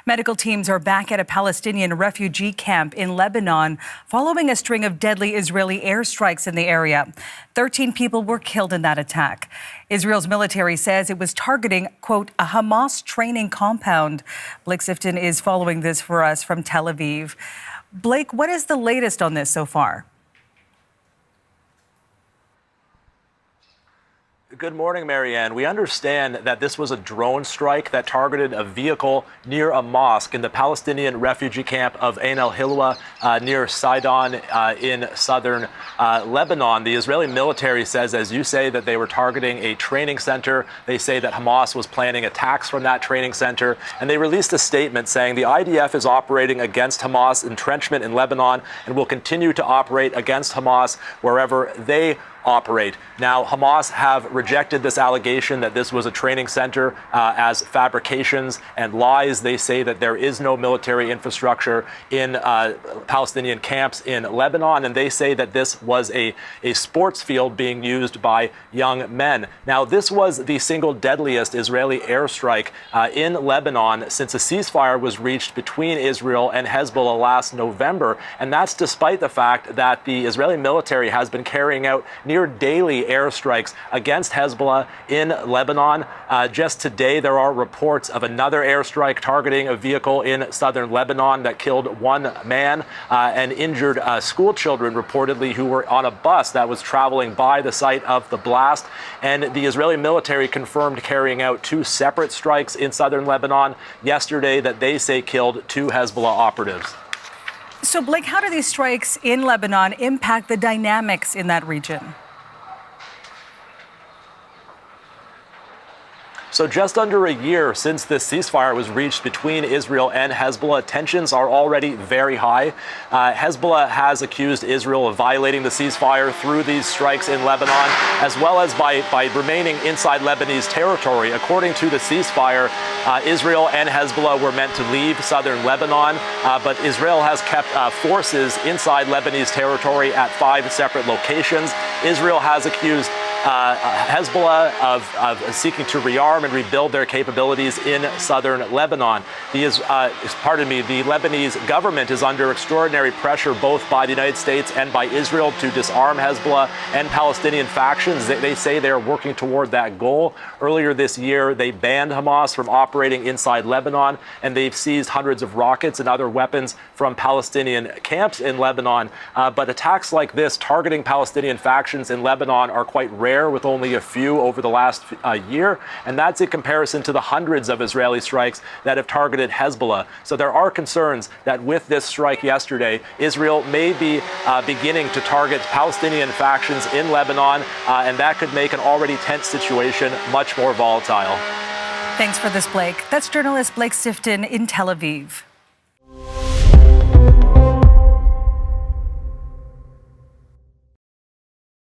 Medical teams are back at a Palestinian refugee camp in Lebanon following a string of deadly Israeli airstrikes in the area. 13 people were killed in that attack. Israel's military says it was targeting, quote, a Hamas training compound. Blake Sifton is following this for us from Tel Aviv. Blake, what is the latest on this so far? Good morning, Marianne. We understand that this was a drone strike that targeted a vehicle near a mosque in the Palestinian refugee camp of al-Hilweh near Sidon in southern Lebanon. The Israeli military says, as you say, that they were targeting a training center. They say that Hamas was planning attacks from that training center. And they released a statement saying the IDF is operating against Hamas entrenchment in Lebanon and will continue to operate against Hamas wherever they operate. Now, Hamas have rejected this allegation that this was a training center as fabrications and lies. They say that there is no military infrastructure in Palestinian camps in Lebanon, and they say that this was a sports field being used by young men. Now, this was the single deadliest Israeli airstrike in Lebanon since a ceasefire was reached between Israel and Hezbollah last November, and that's despite the fact that the Israeli military has been carrying out near daily airstrikes against Hezbollah in Lebanon. Just today, there are reports of another airstrike targeting a vehicle in southern Lebanon that killed one man and injured school children, reportedly, who were on a bus that was traveling by the site of the blast. And the Israeli military confirmed carrying out two separate strikes in southern Lebanon yesterday that they say killed two Hezbollah operatives. So, Blake, how do these strikes in Lebanon impact the dynamics in that region? So just under a year since this ceasefire was reached between Israel and Hezbollah, tensions are already very high. Hezbollah has accused Israel of violating the ceasefire through these strikes in Lebanon, as well as by remaining inside Lebanese territory. According to the ceasefire, Israel and Hezbollah were meant to leave southern Lebanon, but Israel has kept forces inside Lebanese territory at 5 separate locations. Israel has accused Hezbollah of seeking to rearm and rebuild their capabilities in southern Lebanon. The Lebanese government is under extraordinary pressure both by the United States and by Israel to disarm Hezbollah and Palestinian factions. They say they are working toward that goal. Earlier this year, they banned Hamas from operating inside Lebanon, and they've seized hundreds of rockets and other weapons from Palestinian camps in Lebanon. But attacks like this targeting Palestinian factions in Lebanon are quite rare, with only a few over the last year, and that's in comparison to the hundreds of Israeli strikes that have targeted Hezbollah. So there are concerns that with this strike yesterday, Israel may be beginning to target Palestinian factions in Lebanon, and that could make an already tense situation much more volatile. Thanks for this, Blake. That's journalist Blake Sifton in Tel Aviv.